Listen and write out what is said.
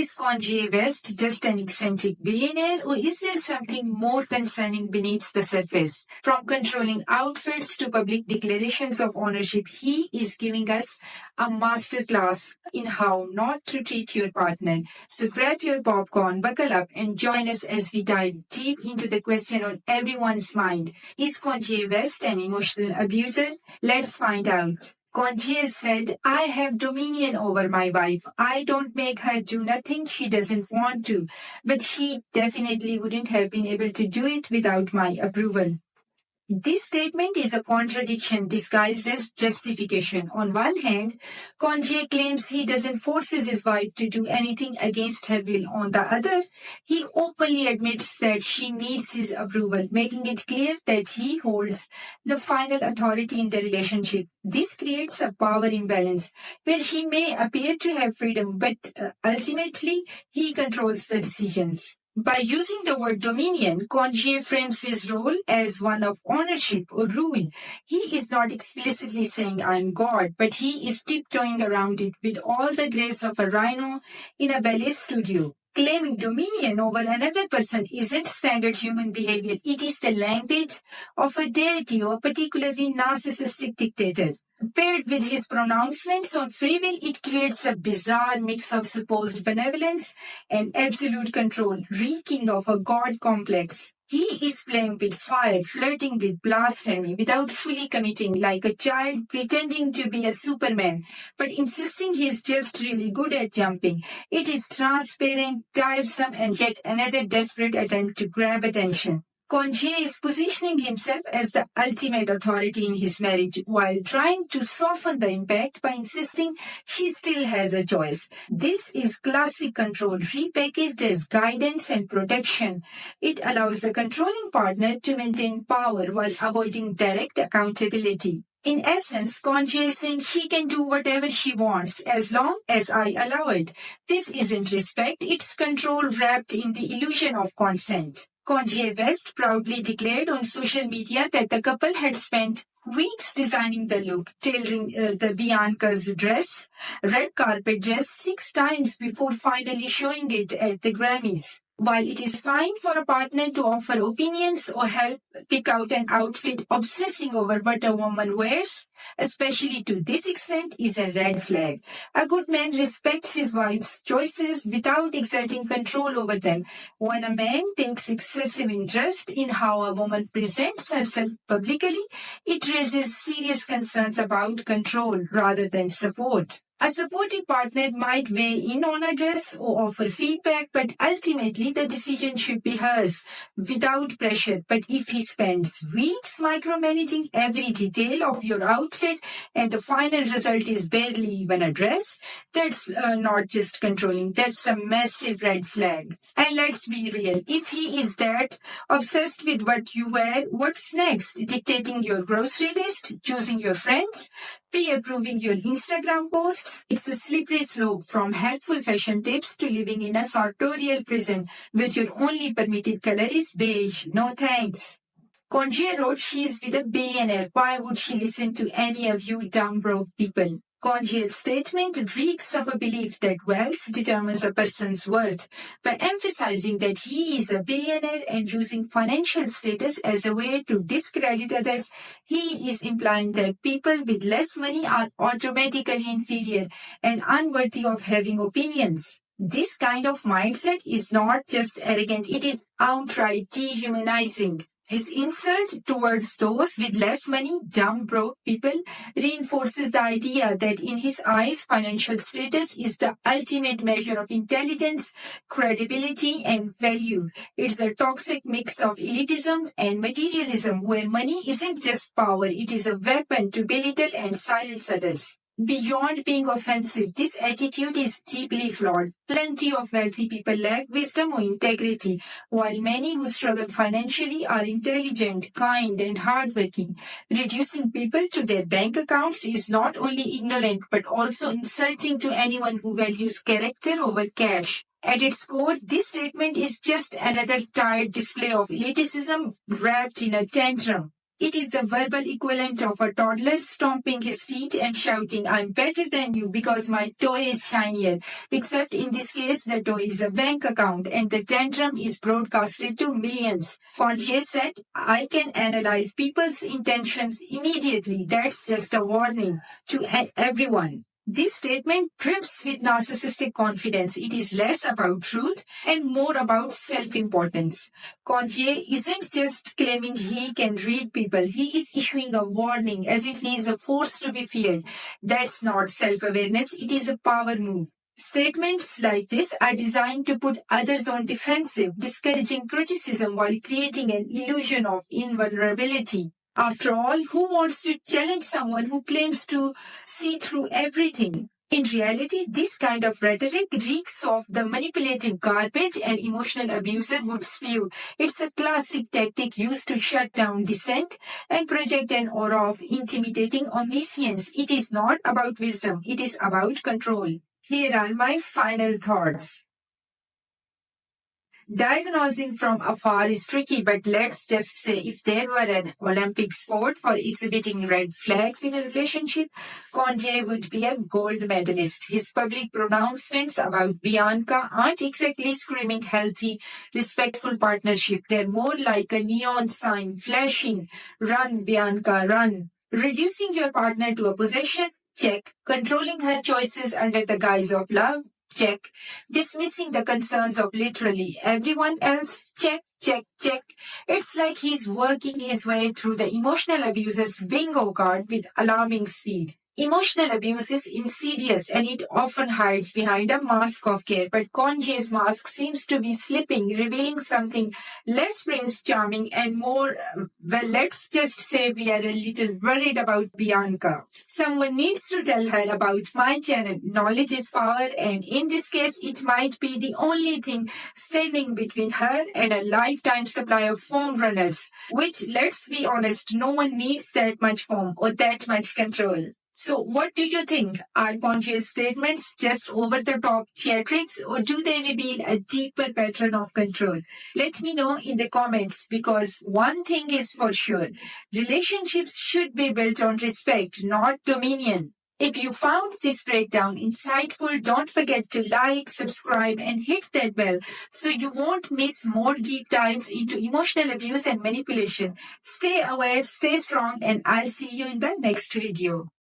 Is Kanye West just an eccentric billionaire, or is there something more concerning beneath the surface? From controlling outfits to public declarations of ownership, he is giving us a masterclass in how not to treat your partner. So grab your popcorn, buckle up, and join us as we dive deep into the question on everyone's mind. Is Kanye West an emotional abuser? Let's find out. Kanye said, I have dominion over my wife. I don't make her do nothing she doesn't want to, but she definitely wouldn't have been able to do it without my approval. This statement is a contradiction disguised as justification. On one hand, Kanye claims he doesn't force his wife to do anything against her will. On the other, he openly admits that she needs his approval, making it clear that he holds the final authority in the relationship. This creates a power imbalance where she may appear to have freedom, but ultimately he controls the decisions. By using the word dominion, Kanye frames his role as one of ownership or rule. He is not explicitly saying, I'm God, but he is tiptoeing around it with all the grace of a rhino in a ballet studio. Claiming dominion over another person isn't standard human behavior. It is the language of a deity or a particularly narcissistic dictator. Paired with his pronouncements on free will, it creates a bizarre mix of supposed benevolence and absolute control, reeking of a god complex. He is playing with fire, flirting with blasphemy without fully committing, like a child pretending to be a Superman, but insisting he's just really good at jumping. It is transparent, tiresome, and yet another desperate attempt to grab attention. Kanye is positioning himself as the ultimate authority in his marriage while trying to soften the impact by insisting she still has a choice. This is classic control repackaged as guidance and protection. It allows the controlling partner to maintain power while avoiding direct accountability. In essence, Kanye is saying she can do whatever she wants as long as I allow it. This isn't respect, it's control wrapped in the illusion of consent. Kanye West proudly declared on social media that the couple had spent weeks designing the look, tailoring the Bianca's dress, red carpet dress 6 times before finally showing it at the Grammys. While it is fine for a partner to offer opinions or help pick out an outfit, obsessing over what a woman wears, especially to this extent, is a red flag. A good man respects his wife's choices without exerting control over them. When a man takes excessive interest in how a woman presents herself publicly, it raises serious concerns about control rather than support. A supportive partner might weigh in on a dress or offer feedback, but ultimately the decision should be hers without pressure. But if he spends weeks micromanaging every detail of your outfit and the final result is barely even a dress, that's not just controlling, that's a massive red flag. And let's be real, if he is that obsessed with what you wear, what's next? Dictating your grocery list, choosing your friends, pre-approving your Instagram posts? It's a slippery slope from helpful fashion tips to living in a sartorial prison where your only permitted color is beige. No thanks. Kanye wrote, she's with a billionaire. Why would she listen to any of you dumb broke people? Kanye's statement reeks of a belief that wealth determines a person's worth. By emphasizing that he is a billionaire and using financial status as a way to discredit others, he is implying that people with less money are automatically inferior and unworthy of having opinions. This kind of mindset is not just arrogant, it is outright dehumanizing. His insult towards those with less money, dumb, broke people, reinforces the idea that in his eyes, financial status is the ultimate measure of intelligence, credibility, and value. It's a toxic mix of elitism and materialism, where money isn't just power, it is a weapon to belittle and silence others. Beyond being offensive, this attitude is deeply flawed. Plenty of wealthy people lack wisdom or integrity, while many who struggle financially are intelligent, kind, and hardworking. Reducing people to their bank accounts is not only ignorant, but also insulting to anyone who values character over cash. At its core, this statement is just another tired display of elitism wrapped in a tantrum. It is the verbal equivalent of a toddler stomping his feet and shouting, "I'm better than you because my toy is shinier." Except in this case, the toy is a bank account and the tantrum is broadcasted to millions. Contier said, "I can analyze people's intentions immediately. That's just a warning to everyone." This statement drips with narcissistic confidence. It is less about truth and more about self-importance. Contier isn't just claiming he can read people, he is issuing a warning as if he is a force to be feared. That's not self-awareness, it is a power move. Statements like this are designed to put others on defensive, discouraging criticism while creating an illusion of invulnerability. After all, who wants to challenge someone who claims to see through everything? In reality, this kind of rhetoric reeks of the manipulative garbage an emotional abuser would spew. It's a classic tactic used to shut down dissent and project an aura of intimidating omniscience. It is not about wisdom, it is about control. Here are my final thoughts. Diagnosing from afar is tricky, but let's just say if there were an Olympic sport for exhibiting red flags in a relationship, Contier would be a gold medalist. His public pronouncements about Bianca aren't exactly screaming healthy, respectful partnership. They're more like a neon sign flashing, "Run, Bianca, run." Reducing your partner to a possession? Check. Controlling her choices under the guise of love? Check. Dismissing the concerns of literally everyone else? Check, check, check. It's like he's working his way through the emotional abuser's bingo card with alarming speed. Emotional abuse is insidious and it often hides behind a mask of care, but Contier's mask seems to be slipping, revealing something less Prince Charming and more, well, let's just say we are a little worried about Bianca. Someone needs to tell her about my channel. Knowledge is power, and in this case, it might be the only thing standing between her and a lifetime supply of foam runners, which, let's be honest, no one needs that much foam or that much control. So what do you think? Are Contier's statements just over-the-top theatrics, or do they reveal a deeper pattern of control? Let me know in the comments, because one thing is for sure, relationships should be built on respect, not dominion. If you found this breakdown insightful, don't forget to like, subscribe, and hit that bell so you won't miss more deep dives into emotional abuse and manipulation. Stay aware, stay strong, and I'll see you in the next video.